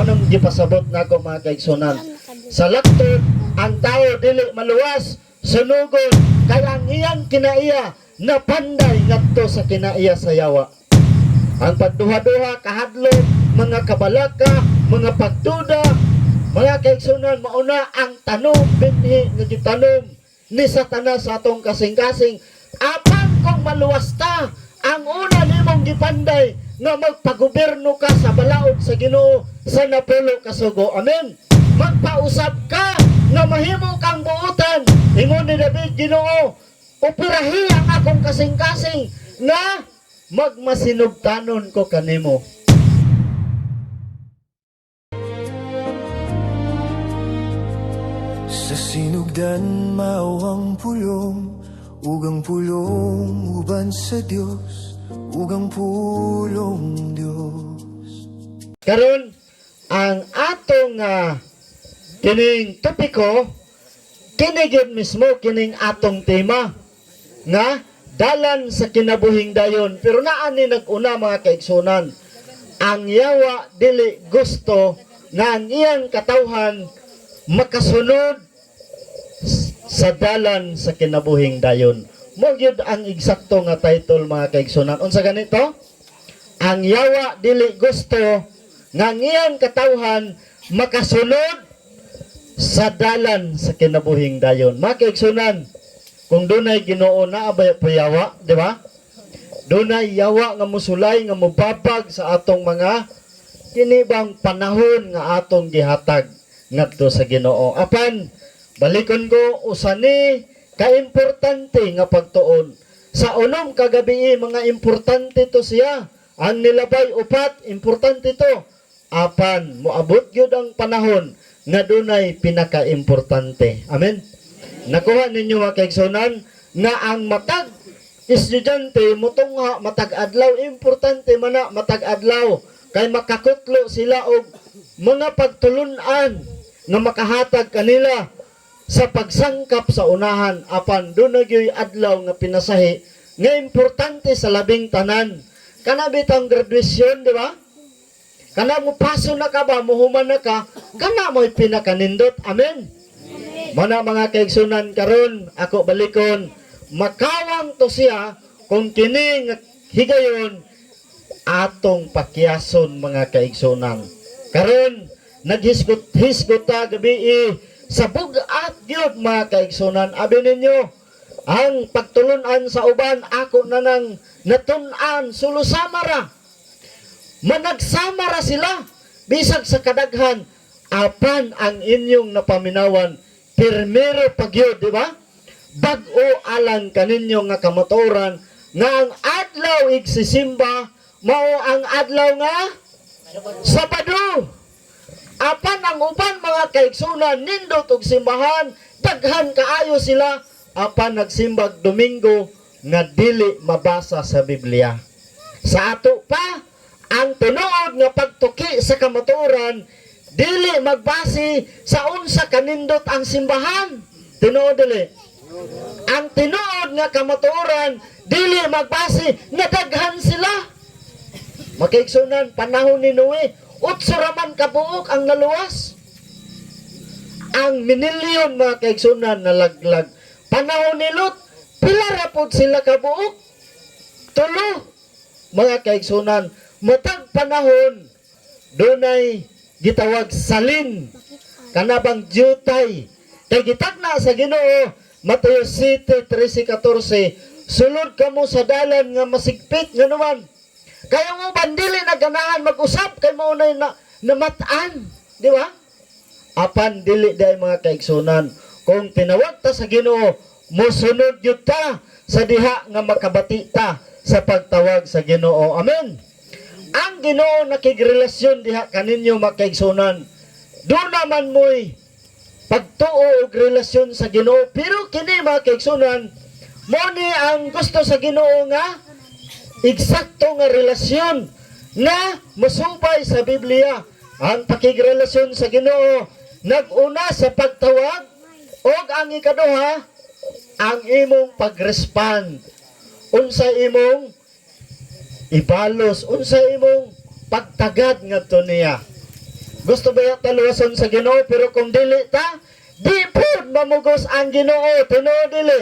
Anong gipasabot nako mga kaigsunan? Sa laktod, ang tao dili maluwas, sunugon, kaya ang iyang kinaiya na panday ngadto sa kinaiya sa yawa. Ang pagduha-duha, kahadlok, mga kabalaka, mga pagduda, mga kaigsunan, mauna ang tanom, binhi nga gitanom ni Satanas sa atong kasing-kasing. Apan kung maluwas ta, ang una nimong gipanday nga magpagobyerno ka sa balaod sa Ginoo sa napulo ka sugo. Amen. Magpausap ka nga mahimo kang buutan. Ingon ni David, Ginoo, operahi ang akong kasing-kasing na magmasinugtanon ko kanimo. Sa sinugdan mawang pulong, ugang pulong uban sa Dios, ugang pulong Dios. Karon ang atong kining topiko, kinigid mismo kining atong tema nga dalan sa kinabuhing dayon. Pero naani nag-una mga kaigsunan, ang yawa dili gusto nga ang iyang katawhan makasunod sa dalan sa kinabuhing dayon. Mo gyud ang eksakto nga title mga kaigsunan. Unsa ganito? Ang yawa dili gusto nga ang iyang katawhan makasunod sa dalan sa kinabuhing dayon. Mga kaigsunan, kung dunay Ginoo na abay po yawa, di ba? Dunay yawa nga musulay nga mubabag sa atong mga kinibang panahon nga atong gihatag ngadto sa Ginoo. Apan balikon ko usani kaimportante nga pagtuon. Sa unom kagabi mga importante to siya. Ang nilabay upat, importante to. Apan moabot gyud ang panahon nga dunay pinaka-importante. Amen. Nakuha ninyo mga kaigsunan nga ang matag estudyante motongha matag adlaw, importante man na matag adlaw kay makakutlo sila og mga pagtulunan nga makahatag kanila sa pagsangkap sa unahan. Apan doon nagyoy adlaw nga pinasahi nga importante sa labing tanan. Kana bitang graduation, di ba? Kana mo paso na ka ba, muhuman na ka, kana mo'y pinakanindot. Amen. Mana mga kaigsunan karon ako balikon, makawang to siya kung kini nga higayon atong pakyason mga kaigsunan. Karon naghisgot-hisgot ta gabi sa bugat gyud mga kaigsunan. Abi ninyo, ang pagtulunan sa uban ako na nang natun-an sulusamara. Managsamara sila bisag sa kadaghan. Apan ang inyong napaminawan pirmero pagyud, di ba? Bag-o alang kaninyo nga kamaturan nga ang adlaw igsisimba mao ang adlaw nga Sabado. Apan ang uban mga kaigsunan nindot og simbahan, daghan kaayo sila, apan nagsimbag Domingo nga dili mabasa sa Biblia. Sa ato pa ang tinuod nga pagtuki sa kamaturan dili magbase sa unsa kanindot ang simbahan. Tinuod dili. Ang tinuod nga kamaturan dili magbase nga daghan sila. Makaigsunan panahon ni Noe, 8 raman kabuok ang naluwas. Ang minilyon mga kaigsunan nalaglag. Panahon ni Lot, pila ra pod sila kabuok? 3 mga kaigsunan. Matag panahon dunay gitawag salin, kanabang jutay. Kay gitagna sa Ginoo Mateo 7:13-14, sulod kamo sa dalan nga masigpit nga naman. Kaya mo bandili na ganahan mag-usap kay mo na namatan, di ba? Apan dili day mga kaigsunan, kung tinawag ta sa Ginoo, mosunod yun ta sa diha nga makabati ta sa pagtawag sa Ginoo. Amen. Ang Ginoo nakigrelasyon diha kaninyo mga kaigsunan. Doon naman mo'y pagtuo og relasyon sa Ginoo. Pero kini mga kaigsunan, mo ni ang gusto sa Ginoo nga eksakto nga relasyon na masubay sa Biblia. Ang pakigrelasyon sa Ginoo nag-una sa pagtawag o ang ikaduha ang imong pag-respond. Unsa imong ibalos, unsa imong pagtagad ngadto niya. Gusto ba yung taluwason sa Ginoo pero kung dili ta, di pud mamugos ang Ginoo. Tinuod dili.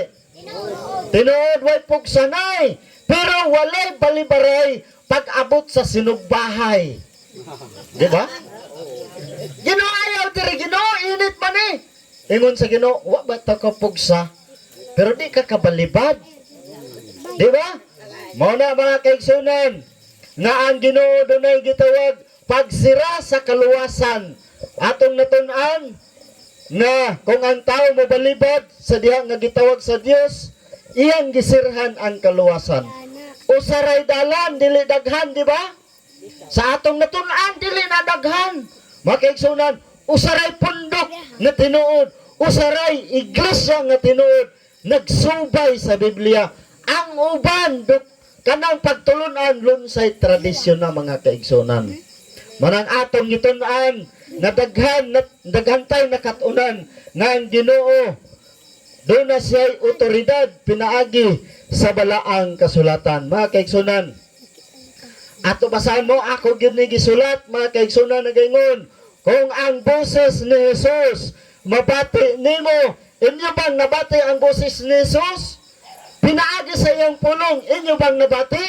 Tinuod way pugsanay. Pero walay balibaray pag-abot sa sinugbahay. Di ba? Ginoo ayaw diri, Ginoo init man eh. Ingon sa Ginoo, wa ba ta ka pugsa? Pero di ka kabalibad. Di ba? Mao na mga kaigsunan nga ang Ginoo dunay gitawag pagsira sa kaluwasan. Atong natun-an na kung ang tao mobalibad sa diha nga gitawag sa Dios, iyang gisirhan ang kaluwasan. Usaray dalan dili daghan, di ba? Sa atong natun-an dili na daghan. Makaigsunan, usaray pundok nga tinuod, usaray iglesia nga tinuod, nagsubay sa Biblia. Ang uban kanang pagtulunan lunsay tradisyon na mga kaigsunan. Manang atong gitun-an na daghantay nakatunan nga ang Ginoo doon na siya'y otoridad pinaagi sa balaang kasulatan. Mga kaigsunan, ato basahan mo, ako gini gisulat, mga kaigsunan na gaingon, kung ang boses ni Jesus mabati nimo, inyo bang nabati ang boses ni Jesus? Pinaagi sa iyong pulong, inyo bang nabati?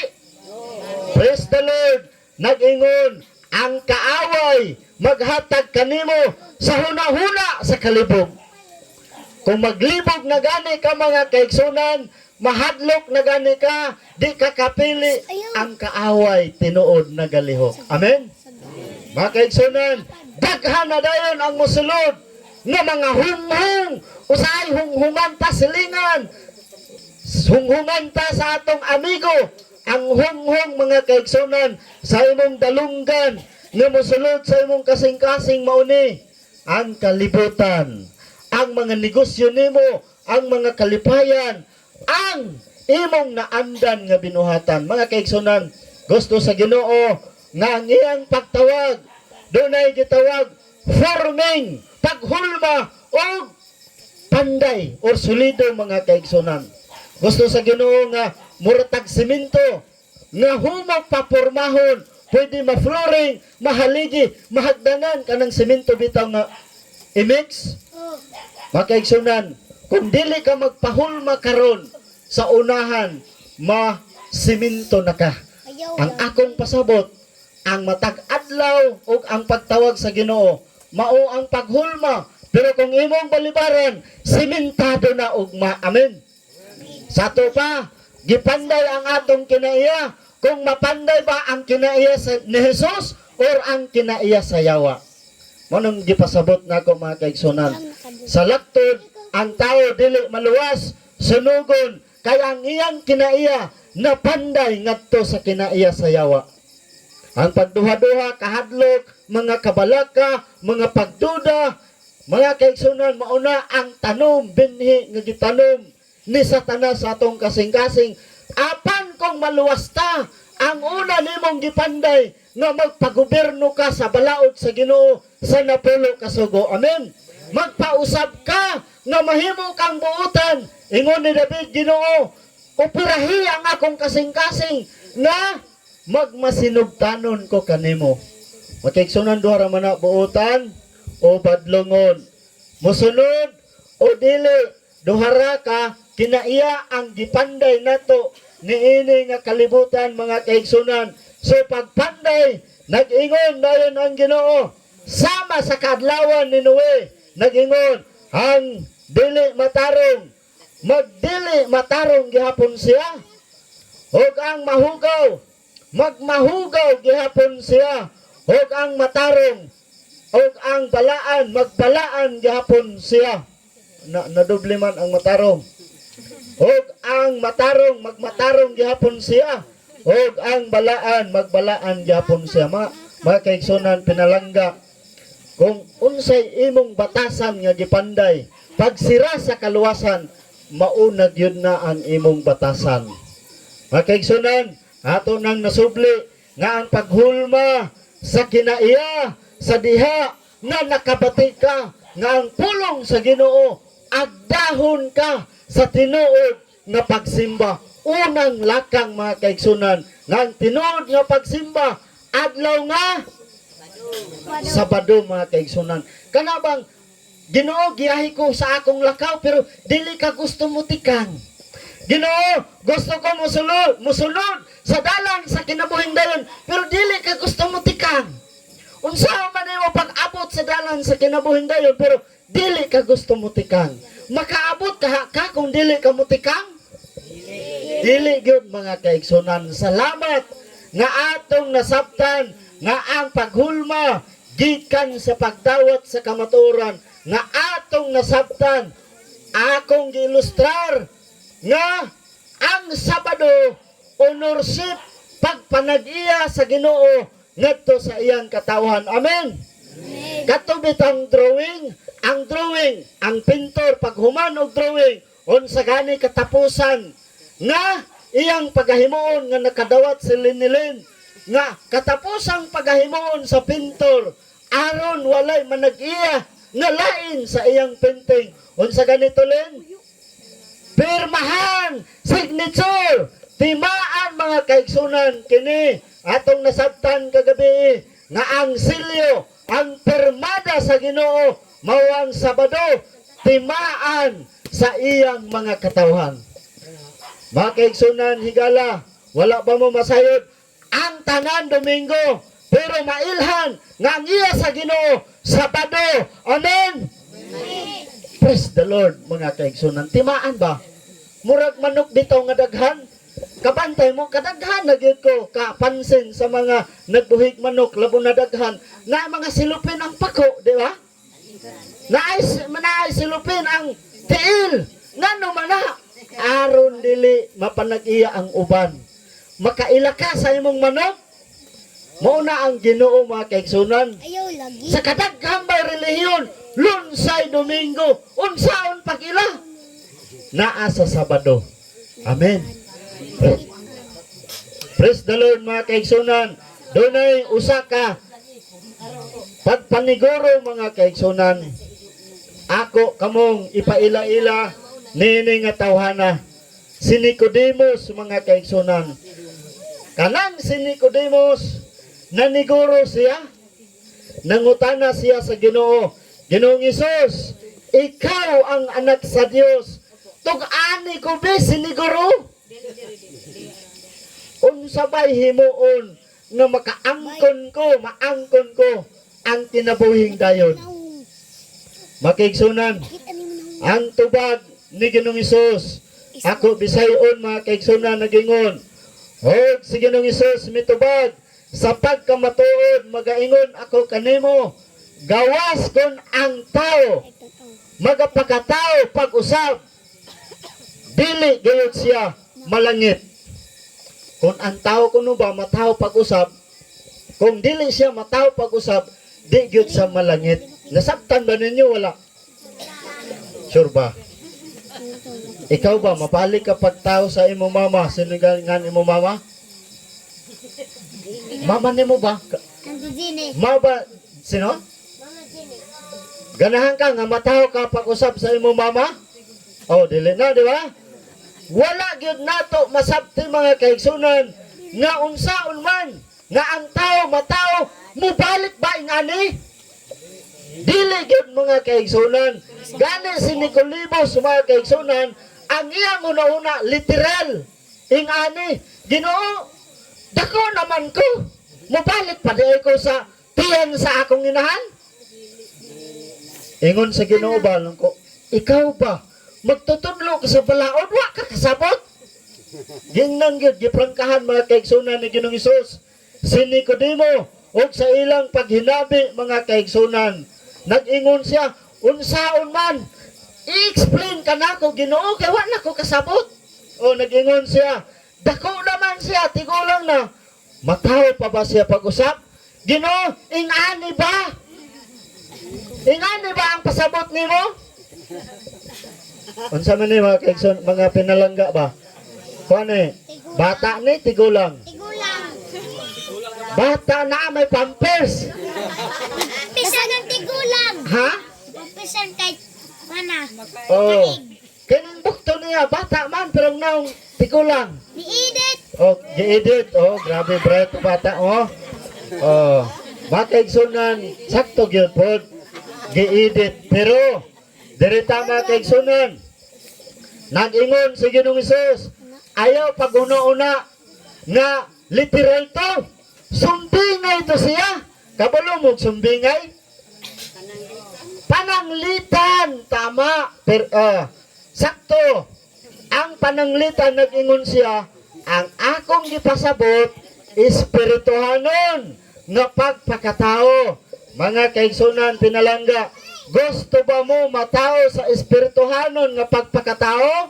Praise the Lord. Nag-ingon, ang kaaway maghatag kanimo sa hunahuna sa kalibog. Kung maglibog na gani ka mga kaigsunan, mahadlok na gani ka, di ka kapili, ang kaaway tinuod na galihok. Amen? Mga kaigsunan, daghan na dayon ang musulod nga mga hunghung, usay hunghungan ta silingan, hunghungan ta sa atong amigo, ang hunghung mga kaigsunan sa imong dalunggan, nga musulod sa imong kasing-kasing mauni, ang kalibutan, ang mga negosyo nimo, ang mga kalipayan, ang imong naandan nga binuhatan. Mga kaigsunan, gusto sa Ginoo nga ang iyang pagtawag, dunay gitawag forming, paghulma o panday or solido mga kaigsunan. Gusto sa Ginoo nga muratag simento nga humang papormahon, pwede ma-flooring, mahaligi, mahagdanan kanang simento bitaw nga i-mix. Makaigsunan, kung dili ka magpahulma karon sa unahan, ma-simento na ka. Ang akong pasabot, ang matag adlaw o ang pagtawag sa Ginoo, mao ang paghulma. Pero kung imong balibaran, simentado na ugma. Amen. Sa to pa, gipanday ang atong kinaiya. Kung mapanday ba ang kinaiya ni Jesus or ang kinaiya sa yawa. Manong gipasabot na ako mga kaigsunan. Sa laktod, ang tao dili maluwas, sunugon, kaya ang iyang kinaiya na panday ngadto sa kinaiya sa yawa. Ang pagduha-duha, kahadlok, mga kabalaka, mga pagduda, mga kaigsunan, mauna ang tanom, binhi nga gitanom ni Satanas sa atong kasing-kasing. Apan kung maluwas ta, ang una nimong gipanday nga magpagobyerno ka sa balaod sa Ginoo sa napulo ka sugo. Amen. Magpausab ka nga mahimo kang buutan. Ingon ni David, Ginoo, operahi ang akong kasing-kasing nga magmasinugtanon ko kanimo. Makiksunan duha ra man na buutan o badlongon. Musunod o dili duhara ka kinaiya ang gipanday nato niini nga kalibutan mga kaigsunan. So pagpanday, nag-ingon dayon ang Ginoo sama sa kadlawan ni Noe. Nag-ingon ang dili matarong, magdili matarong gihapon siya. Ug ang mahugaw, magmahugaw gihapon siya. Ug ang matarong, ug ang balaan, magbalaan gihapon siya. Nadoble man ang matarong. Og ang matarong, magmatarong gihapon siya. Og ang balaan, magbalaan gihapon siya. Mga kaigsunan, pinalangga. Kung unsay imong batasan nga gipanday, pagsira sa kaluwasan, maunag yun na ang imong batasan. Mga kaigsunan, ato nang nasubli nga ang paghulma sa kinaiya, sa diha, na nakabati ka, nga ang pulong sa Ginoo, agdahon ka sa tinuod nga pagsimba. Unang lakang mga kaigsunan nga ang tinuod nga pagsimba adlaw nga Sabado mga kaigsunan. Kana bang Ginoo giyahi ko sa akong lakaw pero dili ka gusto mo tikang. Ginoo, gusto ko musulod sa dalan sa kinabuhing dayon pero dili ka gusto mo tikang. Unsa man nimo pag-abot sa dalan sa kinabuhing dayon pero dili ka gusto mo tikang. Makaabot ka kung dili ka mo tikang? Dili gyud mga kaigsunan. Salamat nga atong nasabtan nga ang paghulma gikan sa pagdawat sa kamatuoran nga atong nasabtan. Akong giilustrar nga ang Sabado honorship pagpanag-iya sa Ginoo ngadto sa iyang katawhan. Amen. Katubit ang drawing, ang pintor paghuman og drawing unsa gani katapusan nga iyang pagahimuon nga nakadawat sa linilin nga katapusang pagahimuon sa pintor aron walay manag-iya nga lain sa iyang painting. Unsa ganito len? Pirmahan, signature, timaan mga kaigsunan kini atong nasabtan kagabi nga ang silyo, ang permada sa Ginoo mao ang Sabado, timaan sa iyang mga katawhan. Mga kaigsunan higala, wala ba mo masayod ang tanan Domingo pero mailhan nga ang iya sa Ginoo Sabado. Amen. Praise the Lord mga kaigsunan. Timaan ba? Murag manok bitaw nga daghan. Kabantay mo kadaghan na gyud ko kapansin sa mga nagbuhig manok labo na daghan na mga silupin ang pako, di ba? Naay silupin ang tiil. Ngano man na aron dili mapanag-iya ang uban. Makaila ka sa imong manok. Mao na ang Ginoo mga kaigsunan. Ayaw lagi. Sa kadaghang may relihiyon, lunsay Domingo, unsaon pag-ila? Naa sa Sabado. Amen. Praise the Lord mga kaigsunan. Dunay usa ka pagpaniguro mga kaigsunan. Ako kamong ipaila-ila nini nga tawhana. Si Nicodemus mga kaigsunan. Kanang si Nicodemus naniguro siya. Nangutana siya sa Ginoo. Ginoong Hesus, ikaw ang anak sa Dios. Tug-ani ko be siniguro. Unsa bay himuon nga maangkon ko ang kinabuhing dayon. Makaigsunan, ang tubag ni Ginoong Hesus, ako bisayon mga kaigsunan nagingon. Og si Ginoong Hesus mitubag sa pagkamatuod magaingon ako kanimo, gawas kon ang tao magapakatao pag-usab dili gayud siya malangit. Kung ang tao kuno ba mataw pag-usab, kung dili siya mataw pag-usab, di gyud sa malangit. Nasabtan ba ninyo wala? Sure ba? Ikaw ba mapalik ka pagtaw sa imong mama? Sino nga imong mama? Mama nimo ba? Kanto Gine. Mama ba? Sino? Mama Gine. Ganahan ka nga mataw ka pag-usab sa imong mama? Oh, dili na, di ba? Wala gyud nato masabti mga kaigsunan nga unsaon man nga ang tao mataw mubalik ba ingani? Dili gyud mga kaigsunan. Gani si Nicodemus mga kaigsunan ang iyang una-una literal ingani. Ginoo, dako naman ko. Mubalik pa di ko sa tiyan sa akong inahan. Ingon sa Ginoo ba ko, ikaw ba magtutudlo ka sa balaod, wa ka kasabot. Gingnang gyud giprangkahan mga kaigsunan ni Ginoong Hesus si Nicodemo og sa ilang paghinabi mga kaigsunan. Nag-ingon siya, unsaon man i-explain ka nako Ginoo kay wa na ko kasabot. O nag-ingon siya, dako naman siya, tigulang na. Mataw pa ba siya pag-usap? Ginoo, ingani ba? Ingani ba ang pasabot nimo? Unsa man ni mga kaigsunan, mga pinalangga ba? Kuan ni, bata ni tigulang. Tigulang. Bata na may pampers. Pisan ng tigulang. Ha? Pisan kay mana. Oh. Kanang bukto niya, bata man pero naong tigulang. Ni Edith. Oh, gi-edit. Oh, grabe bright bata oh. Oh. Makaigsunan, sakto gyud pod gi-edit. Pero diri tama kaigsunan. Nag-ingon si Ginoong Hesus, ayaw pag-una-una nga literal to. Sumbingay to siya. Kabalo mo sumbingay? Pananglitan, tama. Sakto. Ang pananglitan nag-ingon siya, ang akong gipasabot espirituhanon nga pagpakatao. Mga kaigsunan pinalangga, gusto ba mo matao sa espirituhanon nga pagpakatao?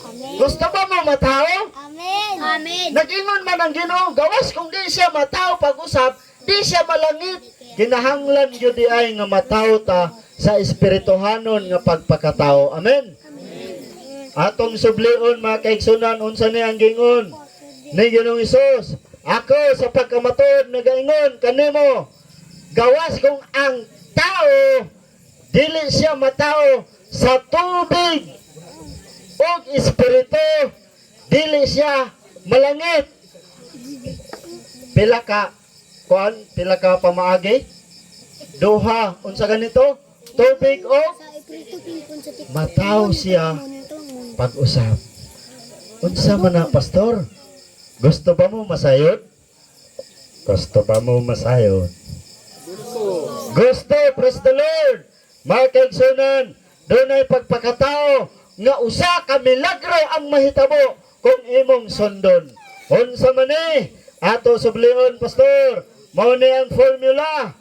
Amen. Gusto ba mo matao? Amen. Amen. Nag-ingon man ang Ginoo, gawas kung di siya matao pag-usap, di siya malangit. Kinahanglan gyud di ay nga matao ta sa espirituhanon nga pagpakatao. Amen. Atong sublion mga kaigsunan, unsa ni ang gingon ni Ginoong Hesus, ako sa pagkamatod nagaingon kanimo, gawas kung ang tao dili siya matao sa tubig o espiritu, dili siya malangit. Pila ka pamaagi? Duha, unsa ganito? Tubig o matao siya pag-usap. Unsa man na, pastor? Gusto ba mo masayod? Gusto ba mo masayod? Gusto, praise the Lord. Mga kaigsunan, doon ay pagpakatao nga usa ka milagro ang mahitabo kung imong sundon. Unsa man ni ato sublion, pastor, mao ni ang formula.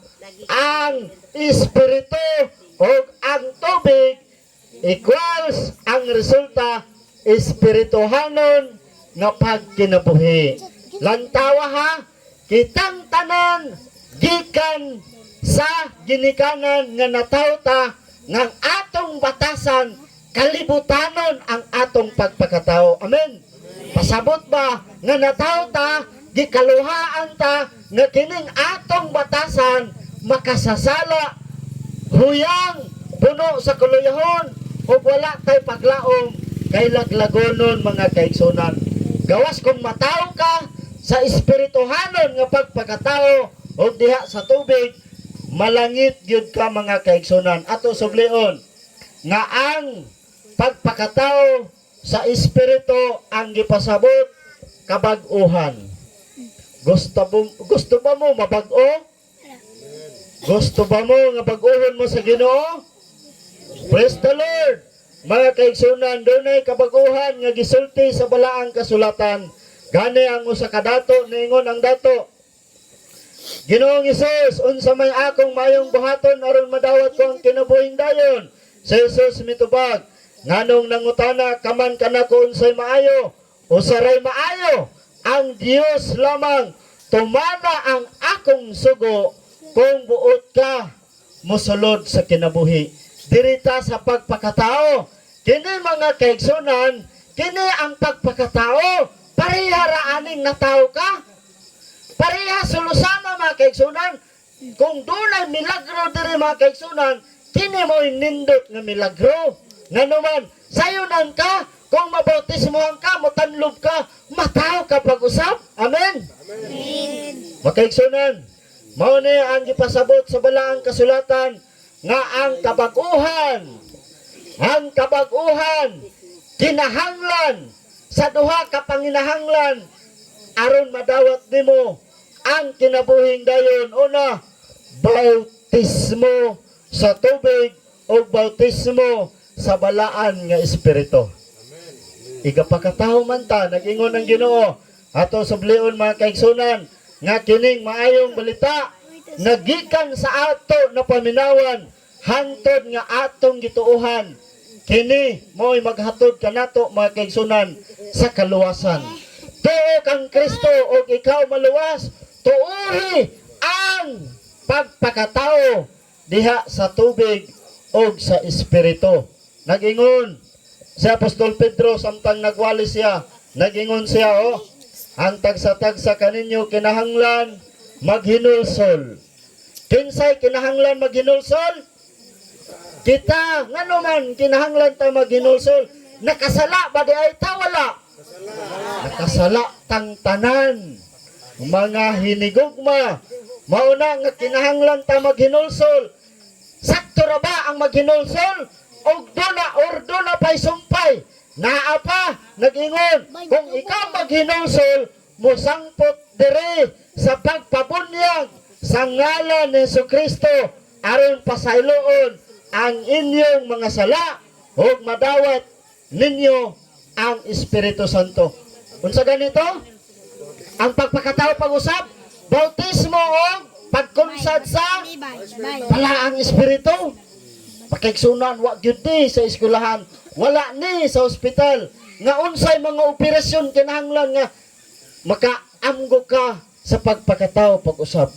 Ang espiritu o ang tubig equals ang resulta espirituhanon nga pagkinabuhi. Lantawa ha, kitang tanan gikan sa ginikanan nga natawta ng atong batasan kalibutanon ang atong pagpakatao. Amen. Pasabot ba nga natawta gikaluhaan ta nga kining atong batasan makasasala huyang puno sa kuluyahon o wala tay paglaom kay laglagonon mga kaigsunan. Gawas kung matao ka sa espirituhanon nga pagpakatao o diha sa tubig, malangit gyud ka mga kaigsunan. Ato sublion nga ang pagpakatao sa espiritu ang gipasabot kabag-uhan. Gusto ba mo mabag-o? Gusto ba mo nga bag-ohon mo sa Ginoo? Praise the Lord. Mga kaigsunan, dunay kabaguhan nga gisulti sa balaang kasulatan. Gani ang usa ka dato niingon ang dato. Ginoong Hesus, unsa may akong mayong buhaton aron madawat ko ang kinabuhing dayon. Sa Hesus mitubag, nganong nangutana kaman kanako unsay maayo, usaray maayo. Ang Dios lamang tumana ang akong sugo kung buot ka mosulod sa kinabuhi. Dirita sa pagpakatao. Kini mga kaigsunan, kini ang pagpakatao. Pareha raaning natao ka. Pareha sulusama mga kaigsunan. Kung doon ay milagro diri mga kaigsunan, kini mo nindot nga milagro. Nga naman, sayunan ka, kung mabautismohan ka, mutanlob ka, matao ka pag-usap. Amen? Amen. Mga kaigsunan, mao ni ang gipasabot sa balaang kasulatan nga ang kabaguhan kinahanglan sa duha ka panginahanglan aron madawat nimo ang kinabuhing dayon. Una, bautismo sa tubig o bautismo sa balaan nga espiritu. Igapakatao man ta, nag-ingon ang Ginoo ato sublion mga kaigsunan nga kining maayong balita nagikan sa ato na paminawan hantod nga atong gituuhan. Kini mo'y maghatod kanato mga kaigsunan sa kaluwasan. Tuo kang Kristo o ikaw maluwas, tuuri ang pagpakatao diha sa tubig o sa espiritu. Nagingon si Apostol Pedro samtang nagwali siya, nagingon siya ang tagsa-tagsa kaninyo kinahanglan maghinulsol. Kinsay kinahanglan maghinulsol? Kita, nga naman, kinahanglan tayo maghinulsol. Nakasala ba di ay tawala? Nakasala tang tanan. Mga hinigugma, Mauna nga kinahanglan ta maghinulsol. Sakto ra ba ang maghinulsol? Og doon na pa'y sumpay. Naa pa, nag-ingon, kung ikaw maghinulsol, musangpot diri sa pagpabunyag sa ngalan ni Jesucristo aron pasayloon ang inyong mga sala ug madawat ninyo ang Espiritu Santo. Unsa ganito? Ang pagpakatao pag-usap, bautismo o pagkunsad sa palaang Espiritu. Pakigsunan wa gyud ni sa eskwelahan, wala ni sa ospital. Nga unsay mga operasyon kinahanglan nga makaamgo ka sa pagpakatao pag-usap.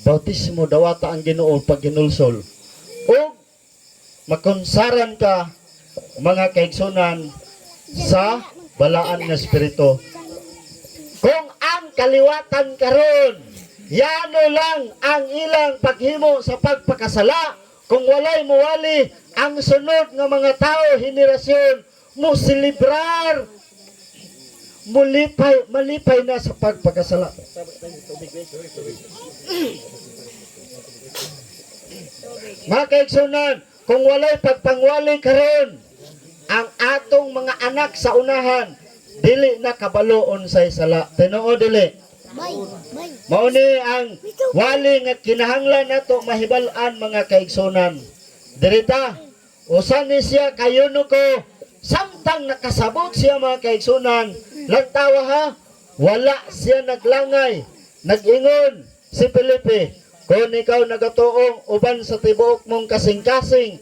Bautismo dawata ang Ginoo pag ginulsol. O makonsaran ka mga kaigsunan sa balaan nga espiritu. Kung ang kaliwatan karon, yano lang ang ilang paghimo sa pagpakasala. Kung walay muwali ang sunod nga mga tao, henerasyon, mo silibrar, malipay na sa pagpakasala. Mga kaigsunan, kung walay pagpangwali karon, ang atong mga anak sa unahan, dili na kabaloon sa sala. Tinuod dili. Mao ni ang wali nga kinahanglan nato mahibal-an mga kaigsunan. Dirita, usan ni siya kayuno ko, samtang nakasabot siya mga kaigsunan, lantawa ha, wala siya naglangay, nag-ingon si Felipe, kung ikaw nagatuong uban sa tibuok mong kasing-kasing,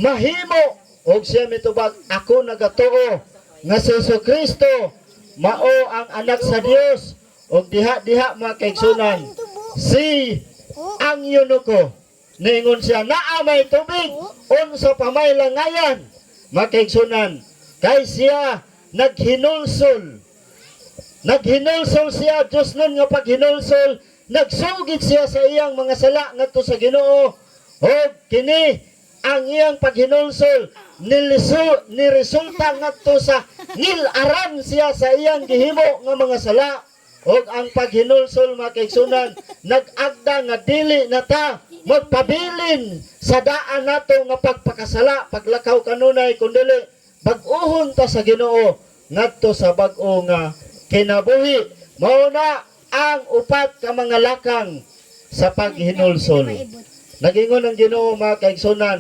mahimo, og siya mitubag, ako nagatuo, nga si Jesucristo, mao ang anak sa Dios, og diha-diha mga kaigsunan, si ang yunuko, ningon siya, naamay tubig, unsa pa may langayan, mga kaigsunan, kay siya naghinulsol siya, Diyos nun nga paghinulsol, nagsugid siya sa iyang mga sala ngadto sa Ginoo, o kini ang iyang paghinulsol, niresulta ngadto sa nilaran siya sa iyang gihimo nga mga sala, o ang paghinulsol mga kaigsunan, nag-agda nga dili na ta magpabilin sa daan nato nga pagpakasala, paglakaw kanunay, kundili bag-uhon ta sa Ginoo ngadto sa bag-o nga kinabuhi. Mao na ang upat ka mga lakang sa paghinulsol. Nagingon ang Ginoo mga kaigsunan,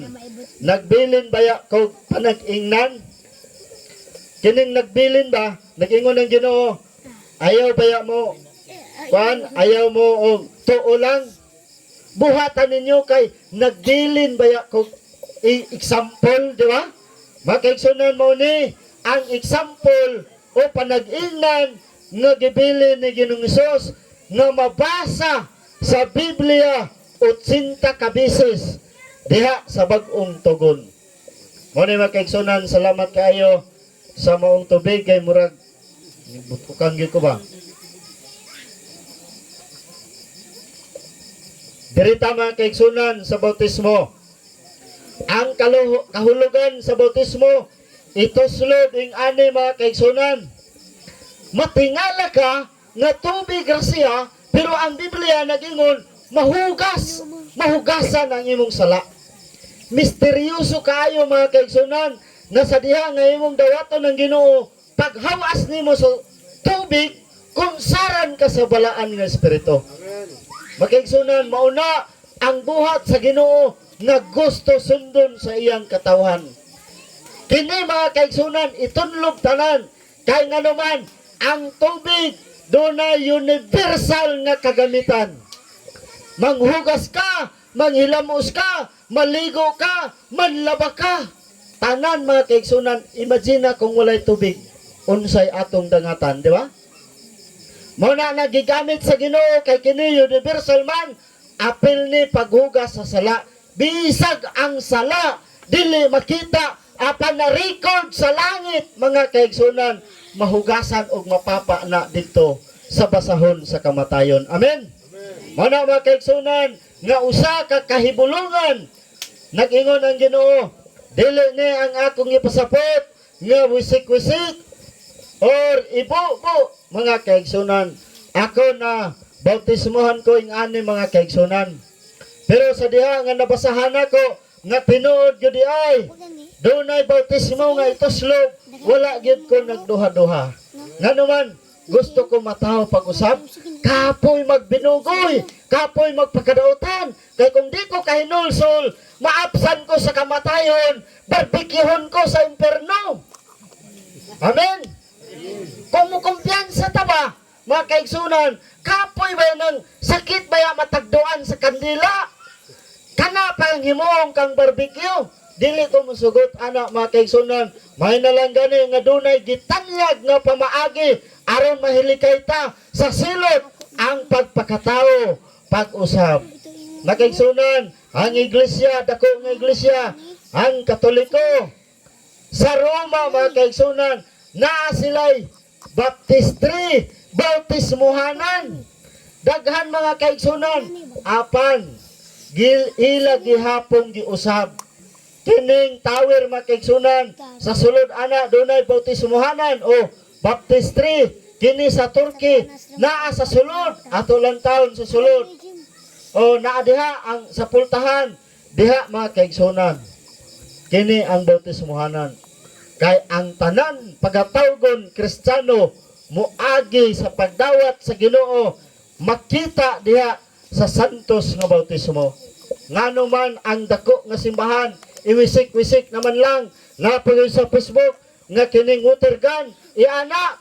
nagbilin baya kog panag-ingnan? Kining nagbilin ba? Nagingon ang Ginoo, ayaw baya mo ayaw mo og tuo lang? Buhatan ninyo kay nagbilin baya kog example, di ba? Mga kaigsunan, mo ni ang example o panag-ingnan nga gibilin ni Ginoong Hesus nga mabasa sa Biblia 80 ka beses diha sa bag-ong tugon. Mo ni mga kaigsunan, salamat kayo sa maong tubig kay murag butukan gyud ko ba. Dirita mga kaigsunan sa bautismo. Ang kahulugan sa bautismo, ituslod ing ani mga kaigsunan. Matingala ka nga tubig ra siya, pero ang Biblia nagingon mahugasan ang imong sala. Misteryoso kayo mga kaigsunan, na sa diha nga imong dawaton ng Ginoo, paghawas nimo sa tubig, kunsaran ka sa balaan nga espiritu. Magkaigsunan, mauna ang buhat sa Ginoo nga gusto sundon sa iyang katawhan. Kini mga kaigsunan, itunlog tanan, kay nga naman, ang tubig doon na universal nga kagamitan. Manghugas ka, manghilamos ka, maligo ka, manlaba ka. Tanan mga kaigsunan, imagine kung walay tubig, unsay atong dangatan, di ba? Muna nagigamit sa Ginoo kay kini universal man, apil ni paghugas sa sala. Bisag ang sala, dili makita, apan na record sa langit, mga kaigsunan, mahugasan og mapapa na dito sa basahon sa kamatayon. Amen? Muna mga kaigsunan, nga usa ka kahibulungan, nag-ingon ang Ginoo, dili ni ang akong ipasapot, nga wisik-wisik, or ibo-bo, mga kaigsunan, ako na bautismohan ko ing ani mga kaigsunan. Pero sa diha nga nabasahan ako nga tinuod gyud ay dunay bautismo nga ituslog, wala gyud ko nagduha-duha. Nganuman gusto ko mataw pag-usab, kapoy magbinugoy, kapoy magpakadautan. Kay kung di ko kahinulsol, maapsan ko sa kamatayon, barbikihon ko sa imperno. Amen. Kung mo kumpiyansa ta ba, mga kaigsunan, kapoy ba ng sakit ba ya matagduan sa kandila? Kana pa ang himuong kang barbecue. Dili ko musugot anak mga kaigsunan. May nalang gani nga dunay gitanyag nga pamaagi aron mahilikay ta sa silot ang pagpakatao, pag-usab. Mga kaigsunan, ang iglesia, dako nga iglesia, ang Katoliko, sa Roma mga kaigsunan, naa sila'y baptistry, bautismuhanan. Daghan mga kaigsunan, apan, ila gihapong giusab. Kining tower mga kaigsunan, sa sulod ana dunay bautismuhanan o baptistry. Kini sa Turkey, naa sa sulod, ato lang taon sa sulod. O naa diha ang sa pultahan, diha mga kaigsunan. Kini ang bautismuhanan. Kay ang tanan pagatawgon Kristiyano muagi sa pagdawat sa Ginoo, makita diha sa santos nga bautismo. Ngano man ang dako nga simbahan, iwisik-wisik naman lang napagay sa Facebook nga kining water gun iana.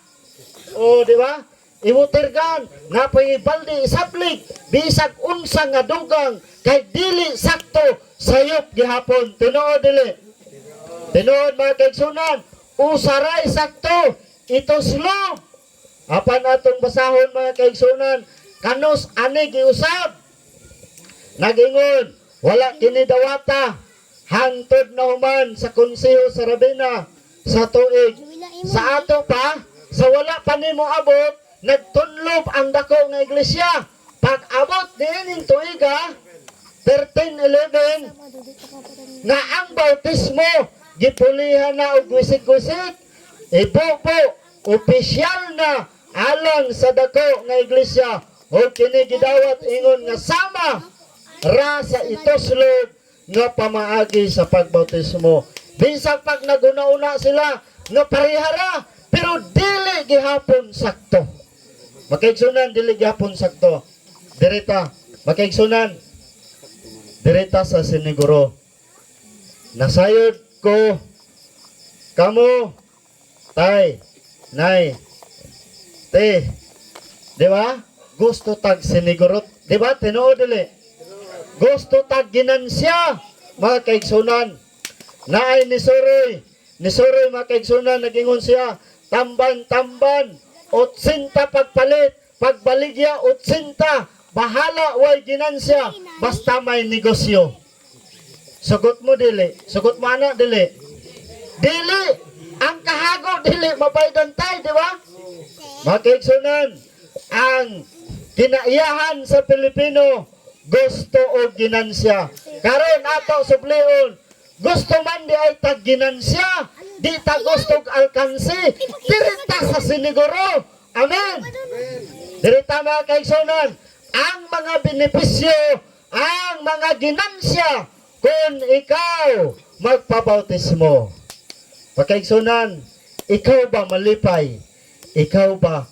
O di ba? I-water gun napagay balde isablig bisag unsa nga dugang kay dili sakto sayop gihapon. Tinuod dili. Tinuod mga kaigsunan, usaray sakto ito slob. Apan atong basahon mga kaigsunan, kanos ani giusab. Nagingon, wala kini dawata hangtod na human sa konseho sa Rabina sa tuig. Sa ato pa, sa wala pa nimo abot, nagtunlob ang dako nga iglesia. Pag abot din tuiga 13-11 nga ang bautismo gipulihan na og wisik-wisik, ibubo opisyal na alang sa dako nga iglesia o kini gidawat ingon nga sama ra sa itoslog nga pamaagi sa pagbautismo. Bisag pag naguna-una sila nga parihara, pero dili gihapon sakto. Makaigsunan dili gihapon sakto. Direta, makaigsunan direta sa siniguro. Nasayod ko kamo tay nay te, di ba? Gusto tag sinigurot, di ba? Tinuod dili. Gusto tag ginansya, mga kaigsunan. Naay ni Soroy mga kaigsunan, nagingon siya, tamban-tamban, 80 pagpalit, pagbaligya 80, bahala way ginansya, basta may negosyo. Sugot mo dili, sugot mo anak dili. Dili, ang kahago dili, mabaydan tayo, di ba? Mga kaigsunan, ang kinaiyahan sa Pilipino, gusto o ginansya. Karon ato sublion, gusto man di ay tag ginansya, di ta gusto alkansi, dirita sa siniguro. Amen. Dirita mga kaigsunan, ang mga benepisyo, ang mga ginansya, kung ikaw magpabautismo. Pagkaigsunan, ikaw ba malipay? Ikaw ba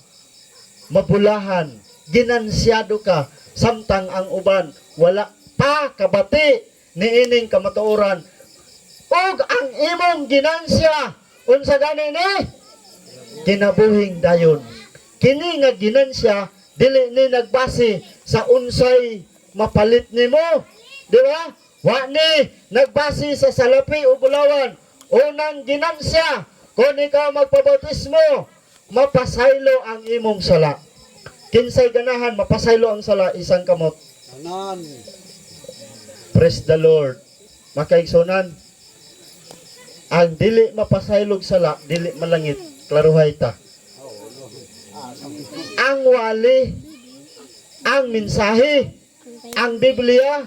mabulahan? Ginansyado ka? Samtang ang uban, wala pa kabati ni ining kamatuoran. Og ang imong ginansya, unsa gani ni? Kinabuhing dayon. Kini nga ginansya, dili ni nagbase sa unsay mapalit nimo. Di ba? Wa ni nagbase sa salapi o bulawan. Unang ginansya, kung ikaw magpabautismo, mapasaylo ang imong sala. Kinsay ganahan, mapasaylo ang sala, isang kamot. Anan. Praise the Lord. Makaigsunan, ang dili mapasaylog sala, dili malangit, klaruhay ta. Ang wali, ang mensahe, ang Biblia,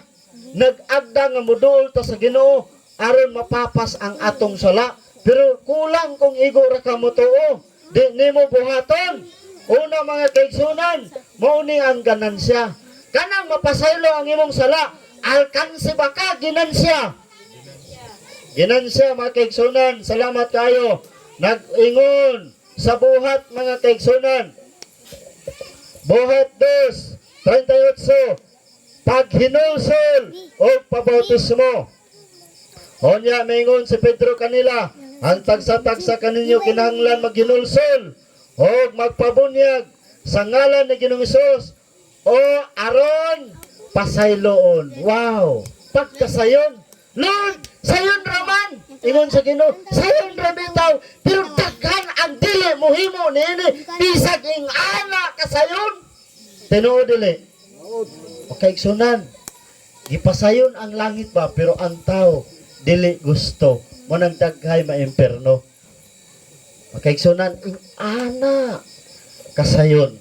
nag-agda nga modul ta sa Ginoo aron mapapas ang atong sala. Pero kulang kung igo ra ka mo tuo, di nimo buhaton. Una mga kaigsunan, mauni ang ganansya. Kanang mapasaylo ang imong sala, alkanse ba ka ginansya? Ginansya mga kaigsunan, salamat kayo. Nag-ingon sa buhat mga kaigsunan. Buhat 2:38, paghinulsol o pabautismo. Onya maingon si Pedro kanila, ang tagsa-tagsa kaninyo kinahanglan maghinulsol o magpabunyag sa ngalan ni Ginoong Hesus o aron pasayloon. Wow! Pagkasayon, Lord, sayon raman. Ingon sa Ginoo, sayon ra bitaw, pero daghan ang dili mohimo niini bisag ing ana kasayon. Tinuod dili. Okay, sunan. Gipasayon ang langit ba, pero ang tao dili gusto. Mo nang daghay maimperno. Okay, sunan ing ana kasayon.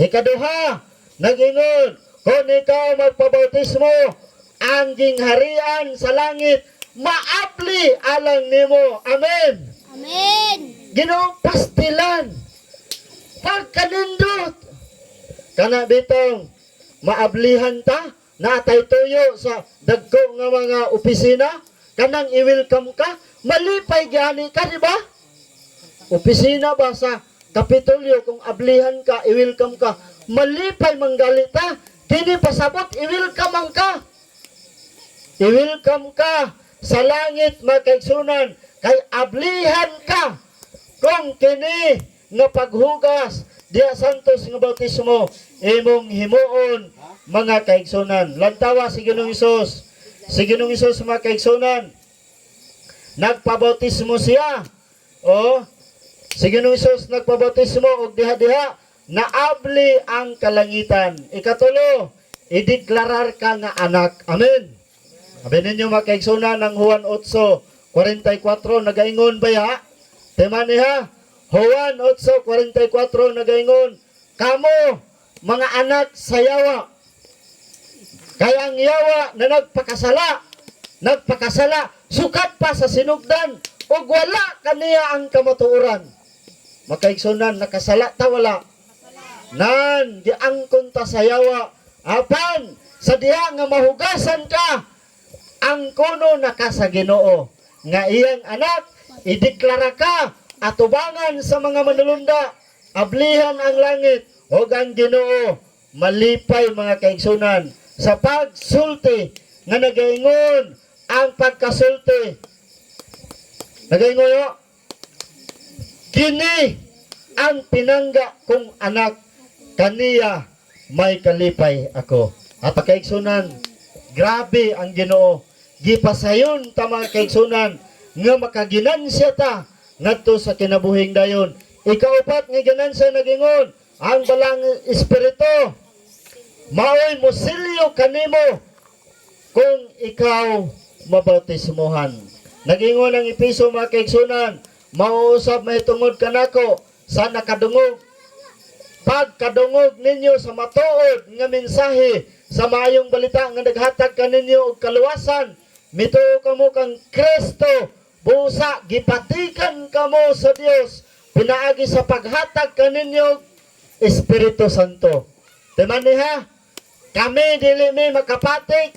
Ikaduha, nag-ingon, kung ikaw magpabautismo, ang gingharian sa langit, maapli alang nimo. Amen. Amen. Ginoong pastilan. Pagkanindot. Kana bitong maablihan ta, natay tuyo sa dagko nga mga opisina, kanang i-welcome ka, malipay gani ka, di ba? Opisina ba sa Kapitolyo, kung ablihan ka, i-welcome ka, malipay manggalita, kini pasabot, i-welcome ang ka. I-welcome ka sa langit, makaigsunan, kay ablihan ka, kung kini nga paghugas, diya santos nga bautismo, imong himuon, mga kaigsunan. Lantawa si Ginoong Hesus. Si Ginoong Hesus, mga kaigsunan, nagpabautismo siya. O, si Ginoong Hesus nagpabautismo og diha-diha naabli ang kalangitan. Ikatulo, ideklarar ka nga anak. Amen. Sabi ninyo mga kaigsunan ng Juan 8:44 nagaingon ba ya? Tema niya, Juan 8:44 nagaingon, kamo mga anak sa yawa. Kaya ang yawa na nagpakasala, sukat pa sa sinugdan, o wala kaniya ang kamatuoran. Makaigsunan, nakasala ta wala. Nan, giangkon ta sa yawa. Apan, sa diha nga mahugasan ka, ang kuno naka sa Ginoo. Nga iyang anak, ideklara ka, atubangan sa mga manulunda, ablihan ang langit, o ang Ginoo, malipay mga kaigsunan, sa pagsulti, nga nagaingon, ang pagkasulti. Nagaingon yo, kini ang pinangga kong anak, kaniya may kalipay ako. At kaigsunan, grabe ang Ginoo. Gipasayon ta mga kaigsunan, nga makaginansya ta ngadto sa kinabuhing dayon. Ikaupat nga ginansya nagingon, ang balang espiritu maoy mosilyo kanimo kung ikaw mabautismohan. Nagingon ang Episo mga kaigsunan, mauusab mahitungod kanako sa nakadungog. Pagkadungog ninyo sa matuod nga mensahe sa maayong balita nga naghatag kaninyo og kaluwasan, mituo kamo kang Kristo, busa gipatikan kamo sa Dios, pinaagi sa paghatag kaninyo Espiritu Santo. Timan niya, kami dili mi makapatik,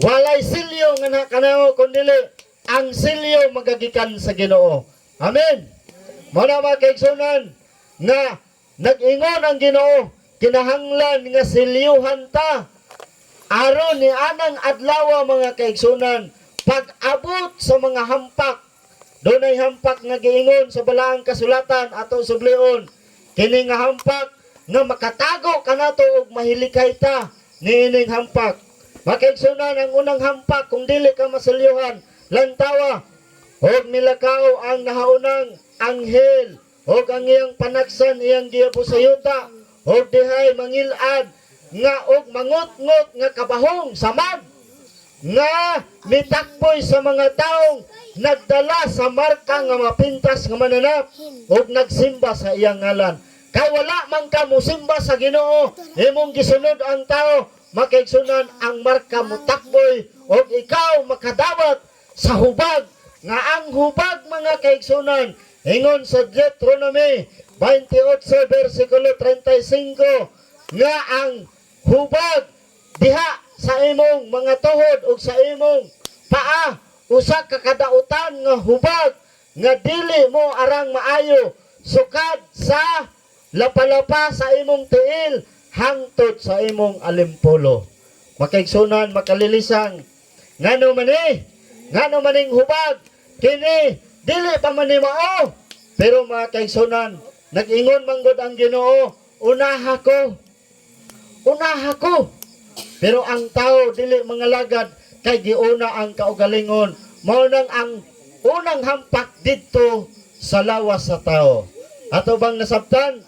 walay silyo nga nakanaw kundili ang silyo magagikan sa Ginoo. Amen. Muna mga kaigsunan, nga nag-ingon ang Ginoo, kinahanglan nga silyuhan ta aron ni anang adlaw mga kaigsunan, pag-abot sa mga hampak. Dunay hampak nga giingon sa balaang kasulatan ato sublion, kini nga hampak nga makatago kanato og mahilikay ta niining hampak. Makaigsunan, ang unang hampak kung dili ka masilyuhan, lantawa og milakaw ang nahaunang anghel og ang iyang panaksan iyang giyapusayuta og dihay mangilad nga og mangut-ngut nga kabahong samad nga mitakboy sa mga taong nagdala sa marka nga mapintas nga mananap og nagsimba sa iyang ngalan. Kay wala man ka musimba sa Ginoo, imong gisunod ang tao, makaigsunan ang marka mo takboy og ikaw makadawat sa hubag nga ang hubag mga kaigsunan ingon sa Deuteronomy 28 versikulo 35 nga ang hubag diha sa imong mga tuhod ug sa imong paa usa ka kadautan nga hubag nga dili mo arang maayo sukad sa lapalapa sa imong tiil hangtod sa imong alimpolo. Makaigsunan, makalilisan, ngano maning hubag kini dili pa man ni mao. Pero mga kaigsunan, nag-ingon manggod ang Ginoo, unaha ko. Pero ang tao dili mga lagad kay giuna ang kaugalingon. Mao nang ang unang hampak didto sa lawas sa tao. Ato bang nasabtan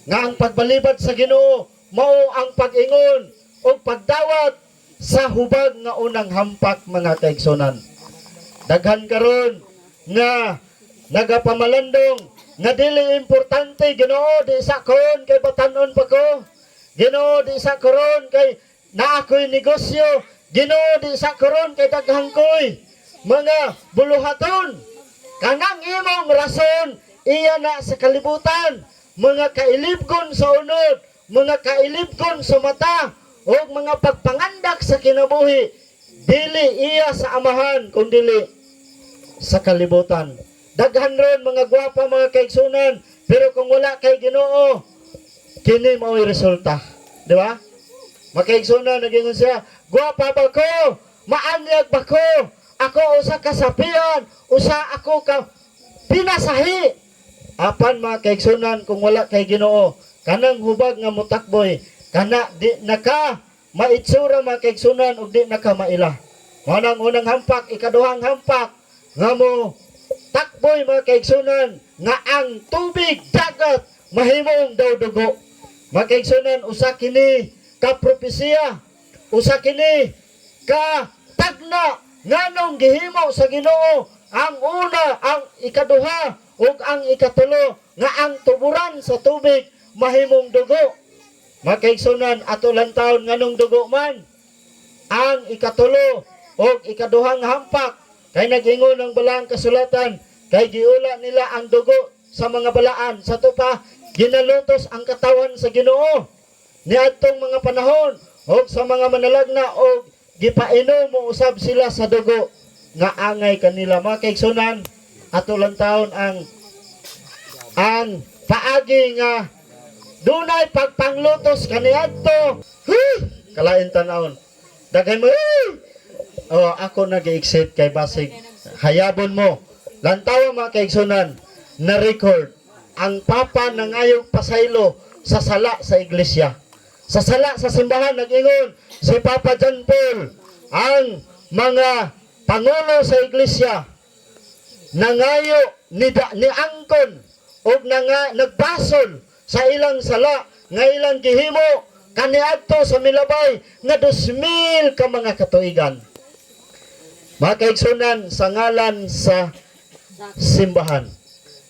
nga ang pagbalibad sa Ginoo mao ang pag-ingon o pagdawat sa hubag nga unang hampak mga kaigsunan. Daghan karon nga nagapamalandong nga dili importante Ginoo di sa karon kay batanon pa ko. Ginoo di sa karon kay naa ko'y negosyo. Ginoo di sa karon kay daghang ko'y mga buluhaton. Kanang imong rason iya na sa kalibutan, mga kailibgon sa unod, mga kailibgon sa mata, o mga pagpangandak sa kinabuhi, dili iya sa amahan, kundi sa kalibutan. Daghan ron mga gwapa mga kaigsunan, pero kung wala kay Ginoo, kini mao'y resulta. Di ba? Makaigsunan, naging siya, gwapa ba ko? Maanyag ba ko? Ako usa kasapian, usa ako ka pinasahi. Apan mga kaigsunan, kung wala kay Ginoo, kanang hubag nga mutakboy, kana di naka maitsura mga kaigsunan ug di naka maila. Manang unang hampak, ikaduhang hampak, nga mo takboy mga kaigsunan, nga ang tubig dagat mahimong daw dugo. Mga kaigsunan, usa kini ka propesiya, usa kini ka tagna nganong gihimo sa Ginoo. Ang una, ang ikaduha ug ang ikatulo nga ang tuburan sa tubig mahimong dugo. Makaigsunan ato lang taon nganong dugo man ang ikatulo ug ikaduhang hampak kay nagingon ng balang kasulatan kay giula nila ang dugo sa mga balaan sa tupa ginalutos ang katawan sa Ginoo niadtong mga panahon ug sa mga manalagna ug gipainom mo usab sila sa dugo nga angay kanila. Makaigsunan ato lang taon ang paagi nga dunay pagpanglutos kaniadto. Kalain tanawon. Dagay mo. Oh, ako nag-exit kay basig hayabon mo. Lantaw mga kaigsunan na record ang papa nangayog pasaylo sa sala sa iglesia. Sa sala sa simbahan nag-ingon si Papa John Paul ang mga pangulo sa iglesia nangayo ni angkon og nagbasol sa ilang sala nga ilang gihimo kaniadto sa milabay nga 2,000 ka mga katuigan. Mga kaigsunan sa ngalan sa simbahan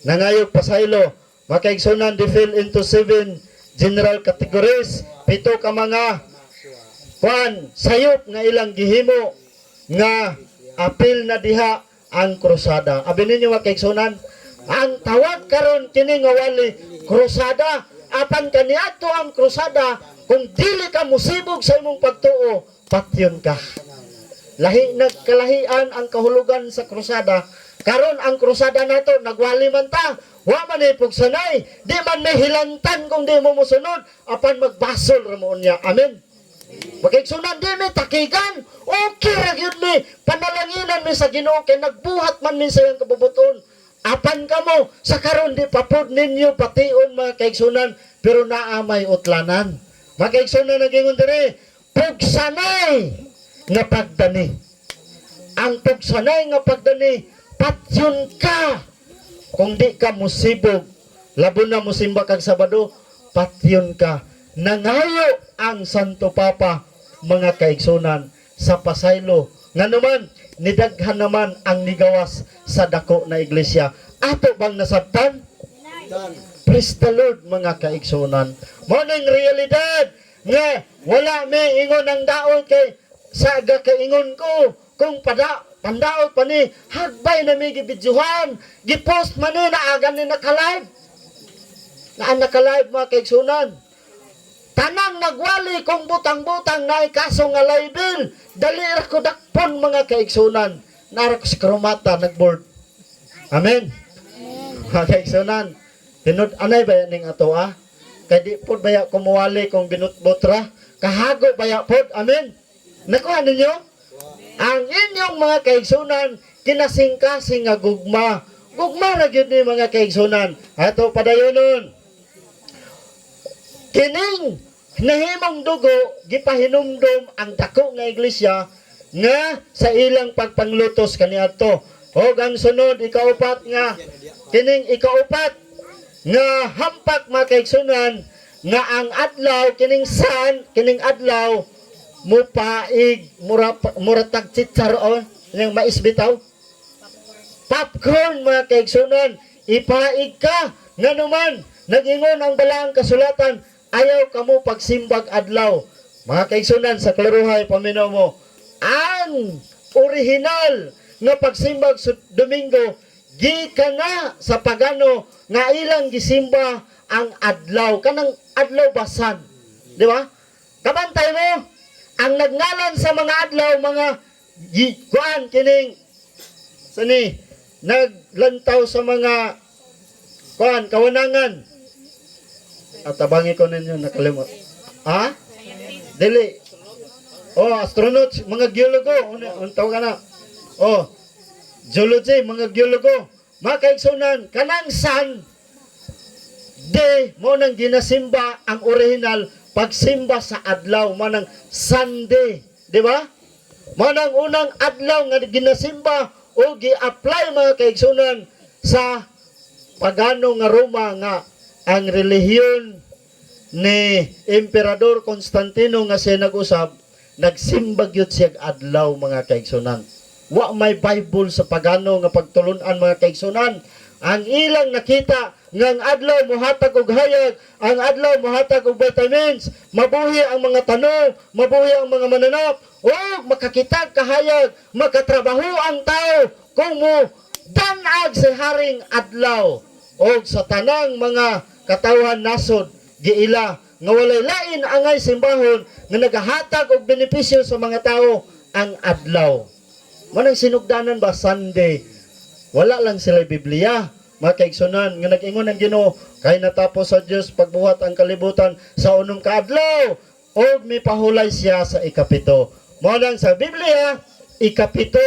nangayog pasaylo, mga kaigsunan defil into 7 general categories, 7 ka mga sayop nga ilang gihimo nga apil na diha ang krusada. Abi ninyo mga kaigsunan, ang tawag karon kini nga wali krusada, apan kaniadto ang krusada, kung dili ka musibog sa imong pagtuo, patyon ka. Nagkalahian ang kahulugan sa krusada. Karon ang krusada nato nagwali man ta, wa man ipog sanay, di man may hilantan kung di mo musunod, apan magbasol ra mo niya. Amen. Magkaigsunan di mi takigan, okay ra gyud mi, panalanginan mi sa Ginoo kay nagbuhat man mi sa iyang kabubuton. Apan kamo sa karon di papud ninyo pation mga kaigsunan, pero naamay utlanan. Mga kaigsunan nagingon diri, pugsanay nga pagdani. Ang pugsanay nga pagdani, patyon ka. Kung di ka musibog, labo na musimba kag Sabado, patyon ka. Nangayo ang Santo Papa mga kaigsunan sa pasaylo. Nga naman, nidaghan naman ang nigawas sa dako na iglesia. Ato bang nasabtan? Praise the Lord mga kaigsunan. Morning realidad nga wala may ingon ang daot kay sa kaingon ko kung pandaot pa ni hagbay na may gibidyuhan gipost man ni naagan ni nakalive. na nakalive mga kaigsunan. Tanang nagwali kung butang-butang na ikaso nga live, dali ra ko dakpon mga kaigsunan. Nara ko si Kromata nagboard. Amen. Mga kaigsunan, anay ba ning ato Kay di po baya kumuwali kung binutbotra, kahago baya po. Amen. Nakuha ninyo? Ang inyong mga kaigsunan, kinasing-kasing nga gugma. Gugma ra gyud ni mga kaigsunan. Ato padayonon. Kining nahimong dugo gipahinumdom ang dako nga iglesia nga sa ilang pagpanglutos kaniadto. O ang sunod ikaupat nga kining ikaupat nga hampak mga kaigsunan nga ang adlaw kining kining adlaw mupaig muratag chicharon yang mais bitaw popcorn mga kaigsunan ipaig ka nga naman nagingon ang balaang kasulatan ayaw kamo pagsimbag adlaw. Mga kaigsunan, sa klaruhay, paminaw mo, ang original nga pagsimbag sa Domingo, gikan na sa pagano nga ilang gisimba ang adlaw. Kanang adlaw basan. Di ba? Kabantay mo, ang nagngalan sa mga adlaw, mga kuan kining, naglantaw sa mga kuan, kawanangan. At tabangi ko ninyo, nakalimot. Dili. Astronauts, mga geologo. Untaw ka na. Geology, mga geologo. Mga kaigsunan, kanang sun, mo nang ginasimba ang original pagsimba sa adlaw, manang Sunday. Di ba? Manang unang adlaw nga ginasimba o gi-apply mga kaigsunan sa pagano nga Roma nga ang relihiyon ni Emperador Constantino nga siya nag-usab, nagsimbag yun siya adlaw mga kaigsunan. Wa may Bible sa pagano nga pagtulunan mga kaigsunan. Ang ilang nakita nga ang adlaw mohatag og hayag, ang adlaw mohatag og vitamins, mabuhi ang mga tanom, mabuhi ang mga mananap, o makakitag kahayag, makatrabaho ang tao kung mo danag sa haring adlaw o sa tanang mga katawhan nasod giila nga walay lain angay simbahon nga nagahatag og benepisyo sa mga tao ang adlaw. Manang sinugdanan ba Sunday? Wala lang sila Biblia. Mga kaigsunan nga nag-ingon ang Ginoo kay natapos sa Dios pagbuhat ang kalibutan sa unong kaadlaw og mipahulay siya sa ikapito. Mao nang sa Biblia ikapito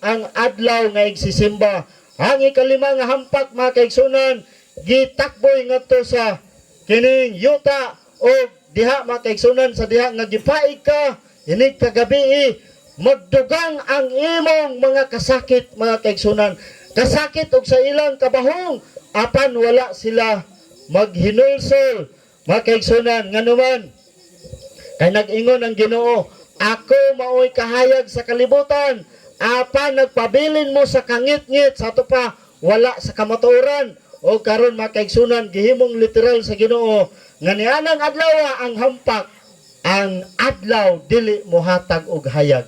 ang adlaw nga igsisimba. Ang ikalima nga hampak mga kaigsunan gitakboy ngadto sa kining yuta o diha mga kaigsunan sa diha nga gipaig ka inig kagabi magdugang ang imong mga kasakit mga kaigsunan, kasakit og sa ilang kabahong apan wala sila maghinulsol mga kaigsunan nga naman kay nag-ingon ang Ginoo ako maoy kahayag sa kalibutan apan nagpabilin mo sa kangit-ngit sa ato pa wala sa kamatuoran. O karon mga kaigsunan gihimong literal sa Ginoo nga nianang adlaw ang hampak ang adlaw dili mohatag og hayag.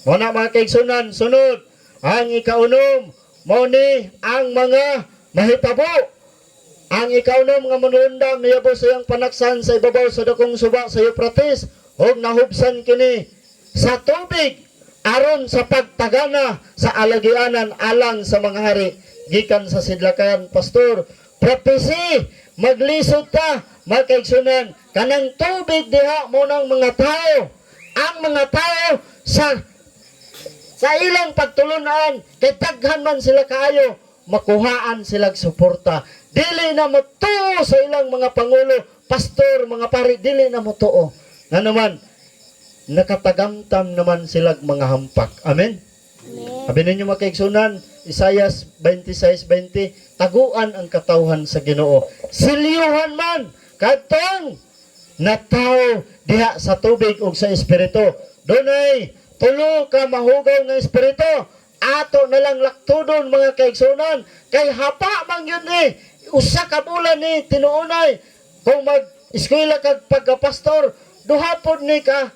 Mao na mga kaigsunan sunod ang ikaunom mao ni ang mga mahitabo. Ang ikaunom nga manundang niyabo sa iyang panaksan sa ibabaw sa dakong suba sa Euphrates og nahubsan kini sa tubig aron sa pagtagana sa alagianan alang sa mga hari. Gikan sa sidlakan pastor prophecy maglisod ta mga kaigsunan kanang tubig diha mo ng mga tao ang mga tao sa ilang pagtulunan kay daghan man sila kaayo makuhaan silang suporta dili na mo tuo sa ilang mga pangulo pastor mga pari dili na mo tuo nga naman nakatagamtam naman silang mga hampak. Amen. Sabi ninyo mga kaigsunan, Isaias 26:20, taguan ang katawhan sa Ginoo. Silyuhan man katong nataw diha sa tubig ug sa espiritu. Dunay tulo ka mahugaw nga espiritu. Ato na lang laktudon mga kaigsunan kay hapa man yun ni usa ka bulan ni tinuunay kung mag-eskwela kag pagkapastor duha pod ni ka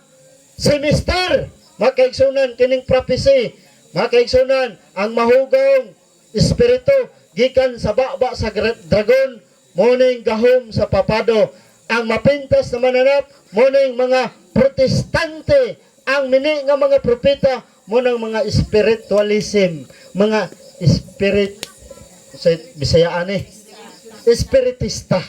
semester mga kaigsunan kining prophecy. Mga kaigsunan, ang mahugong espiritu gikan sa baba sa dragon muning gahom sa papado. Ang mapintas na mananap, muning mga protestante. Ang mini nga mga propeta, munang mga spiritualism, mga sa Bisayaan espiritista.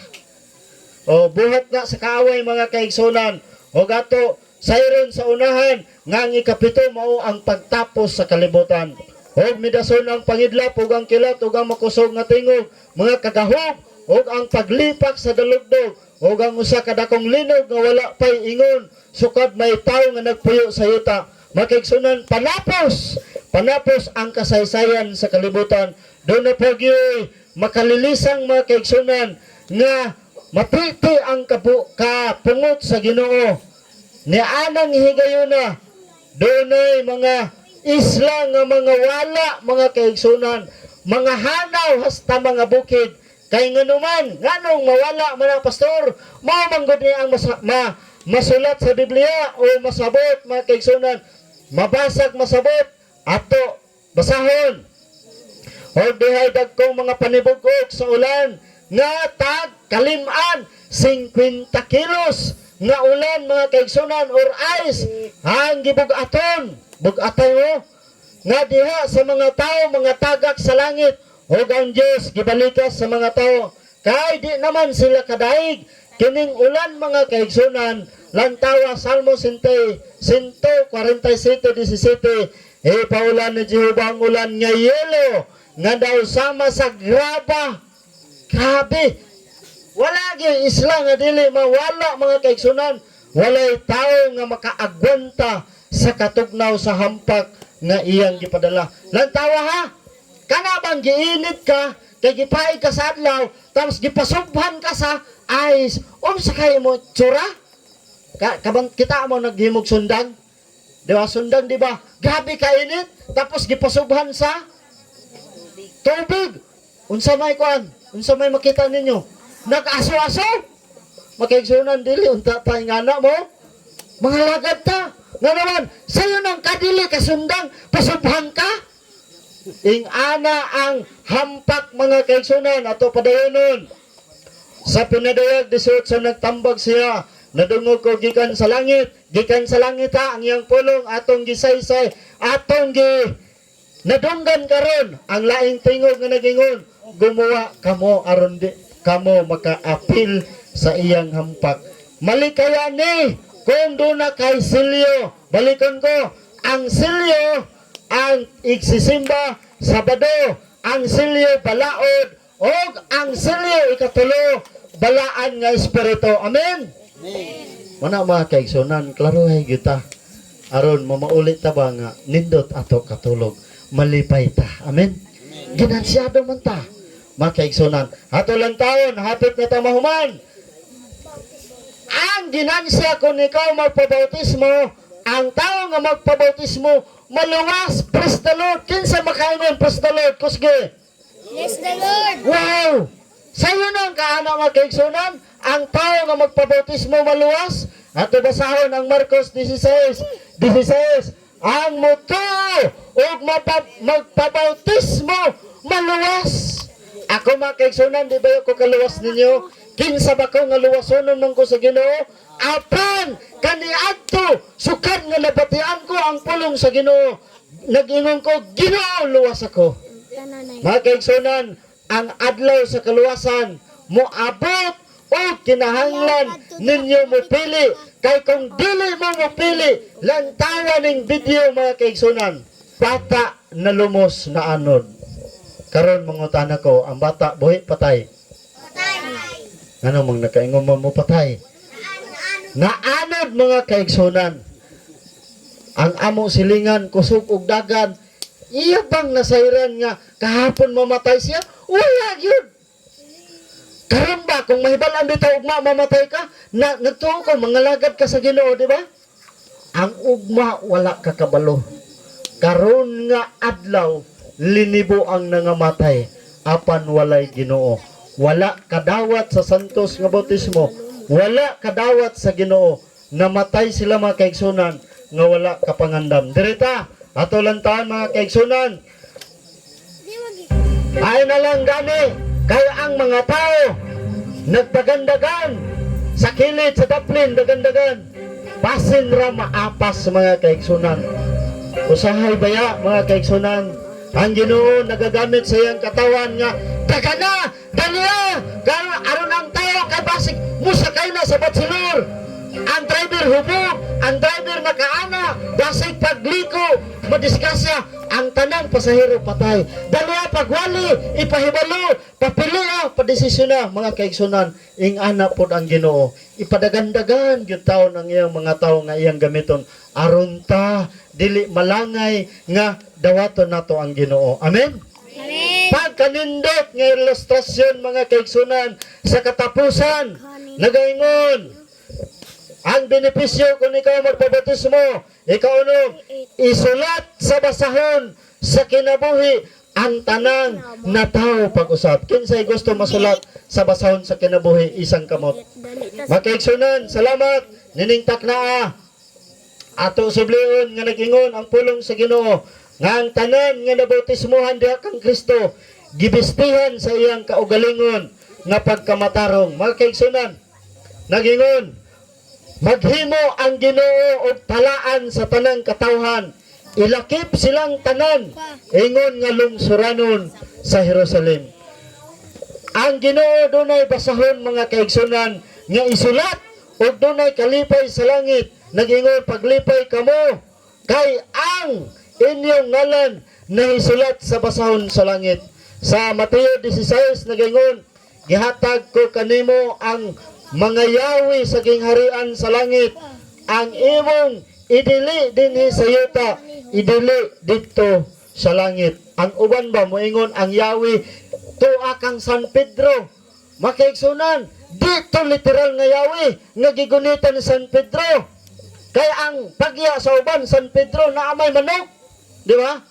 O buhat na sa kaaway mga kaigsunan. O gato, sayron sa unahan, nga ang ikapito mao ang pagtapos sa kalibutan. O midason ang pangidlap, o ang kilat, o ang makusog nga tingog, mga kagahog, o ang paglipak sa dalugdog, o ang usa kadakong linog nga wala pay ingon, sukad may tao nga nagpuyo sa yuta. Makaigsunan, panapos ang kasaysayan sa kalibutan. Doon na po makalilisang mga kaigsunan nga mapiti ang kapungot sa Ginoo. Nianang higayuna, doon ay mga isla nga mga wala mga kaigsunan, mga hanaw hasta mga bukid. Kay nga naman, nganong mawala man ang pastor, mamanggod niya ang masulat sa Biblia o masabot mga kaigsunan, mabasag masabot, ato basahon. O dihay dagkong mga panibugok sa ulan, nga tag kaliman 50 kilos nga ulan mga kaigsunan or ice ang gibugaton bugatay mo nga diha sa mga tao mga tagak sa langit o ang Diyos gibalikas sa mga tao kay di naman sila kadaig kining ulan mga kaigsunan lantawa Salmo 147:17 paulan ni Jehova ang ulan nga yelo nga daw sama sa graba. Grabe. Wala gyud isla nga dili mawala mga kaigsunan. Walay tao nga makaagwanta sa katugnaw sa hampak nga iyang gipadala. Lantawa ha. Kana bang giinit ka kay gipaig ka sa adlaw tapos gipasubhan ka sa ice. Unsa kay mo tsura? Kabang kita mo naghimog sundang. Di ba sundang di ba? Grabe ka init tapos gipasubhan sa tubig. Unsa may kuan? Unsa may makita ninyo? Nag-aso-aso? Makaigsunan dili unta tay ngana mo. Mga lagad ta. Nga naman, sayo nang kadili kasundang pasubhan ka. Ing ana ang hampak mga kaigsunan ato padayonon. Sa pinadayag 18 nagtambag siya. Nadungog ko gikan sa langit. Gikan sa langit ha ang iyang pulong atong gisaysay. Atong nadunggan karon ang laing tingog nga nagingon gumawa kamo aron di kamo maka-apil sa iyang hampak. Malikaya ni kung doon na kay silyo. Balikon ko ang silyo ang igsisimba Sabado, ang silyo balaod o ang silyo ikatulo balaan nga espiritu. Amen. Mana mga kaigsunan klaruhay kita aron mamaulit ta ba nga nindot ato katulog malipay ta. Amen. Ginansyado man ta. Mga kaigsunan. Ato lang taon, hapit na ta mahuman. Ang ginansya kung ikaw magpabautismo, ang tao nga magpabautismo, maluwas, praise the Lord. Kinsa makaingon, praise the Lord. Kusge. Bless the Lord. Wow! Sa'yo nang kaana mga kaigsunan, ang tao nga magpabautismo maluwas. Ato basahon ang Marcos 16:16. Ang muto o magpabautismo maluwas. Ako mga kaigsunan, di ba ko kaluwas ninyo? Kinsa ba ko nga luwasonon man ko sa Ginoo? Apan kaniadto sukad nga nabatian ko ang pulong sa Ginoo. Nag-ingon ko, Ginoo luwas ako. Mga kaigsunan, ang adlaw sa kaluwasan moabot o kinahanglan ninyo mo pili. Kay kung dili mo mapili, lantawa ning video mga kaigsunan, bata na lumos na anod. Karon mangutana ko, ang bata buhi patay. Ano mang nakaingon mo patay? Naanod mga kaigsunan. Ang amo silingan kusog og dagan, iya bang nasayran nga kahapon mamatay siya? Wala yun. Karon ba kung mahibalan bitaw ugma mamatay ka, nagtuo ko mangalagad ka sa Ginoo, di ba? Ang ugma wala ka kabalo. Karon nga adlaw linibo ang nangamatay apan walay Ginoo. Wala kadawat sa santos nga bautismo, wala kadawat sa Ginoo. Namatay sila mga kaigsunan nga wala kapangandam. Direta ato lantahan mga kaigsunan. Ay na lang gani kay ang mga tao nagdagandagan sa kilid sa daplin dagandagan basin ra maapas mga kaigsunan. Usahay baya mga kaigsunan, ang Ginoo nagagamit sa iyang katawan nga dagana daliya kaya aron ang tao kay basig musakay na sa batsilor. Ang driver hubog, ang driver nakaana, basig pagliko, madiskasya, ang tanang pasahero patay. Daliya pagwali, ipahibalo, papiliya, padesisyon mga kaigsunan, ing ana pod ang Ginoo. Ipadagandagan gyud taon ang iyang mga tao nga iyang gamiton aron ta dili malangay nga dawaton nato ang Ginoo. Amen. Amen. Pagkanindot nga ilustrasyon mga kaigsunan sa katapusan nagaingon ang benepisyo kung ikaw magpabautismo, ikaw isulat sa basahon sa kinabuhi ang tanang na tao pag-usap. Kinsay gusto masulat sa basahon sa kinabuhi isang kamot. Makaigsunan, salamat, niningtak na ato sublion nga nagingon ang pulong sa Ginoo nga ang tanan nga nabautismohan diha kang Kristo gibistihan sa iyang kaugalingon nga pagkamatarong. Makaigsunan, nagingon maghimo ang Ginoo og talaan sa tanang katawhan. Ilakip silang tanan ingon nga lungsuranon sa Jerusalem. Ang Ginoo dunay basahon mga kaigsunan nga isulat og dunay kalipay sa langit. Nagingon paglipay kamo kay ang inyong ngalan nahisulat sa basahon sa langit. Sa Mateo 16 nagingon gihatag ko kanimo ang mga yawi sa gingharian sa langit, ang imong idili dinhi sa yuta, idili dito sa langit. Ang uban ba moingon ang yawi tuwa kang San Pedro. Makaigsunan, dito literal nga yawi nga gigunitan ni San Pedro. Kaya ang pagya sa uban San Pedro na amay manok, di ba?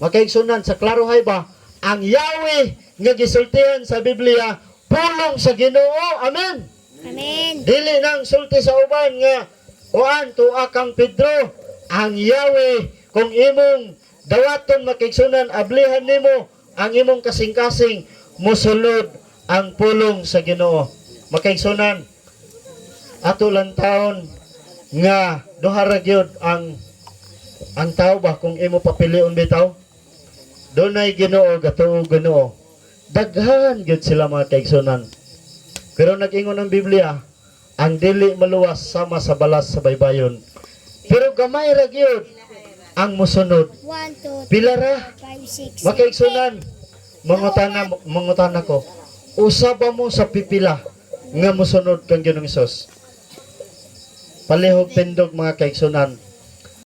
Makaigsunan sa klarohay ba ang yawi nga gisultihan sa Biblia pulong sa Ginoo. Amen. Amen. Dili nang sulti sa uban nga uan tuwa kang Pedro ang Yahweh kung imong dawaton makigsunan ablihan nimo ang imong kasing-kasing mosulod ang pulong sa Ginoo. Makaigsunan ato lang taon nga duha ra gyud ang tao ba kung imo papilion bitaw dunay Ginoo gatuo Ginoo daghan gyud sila mga kaigsunan. Pero nag-ingon ang Biblia, ang dili maluwas sama sa balas sa baybayon. Pero gamay ra gyud ang mosunod. 1, 2, 3, Pila ra 5, 6, 7, makaigsunan. Mangutana ko. Usa ba mo sa pipila nga mosunod kang Ginoong Hesus? Palihog tindog mga kaigsunan.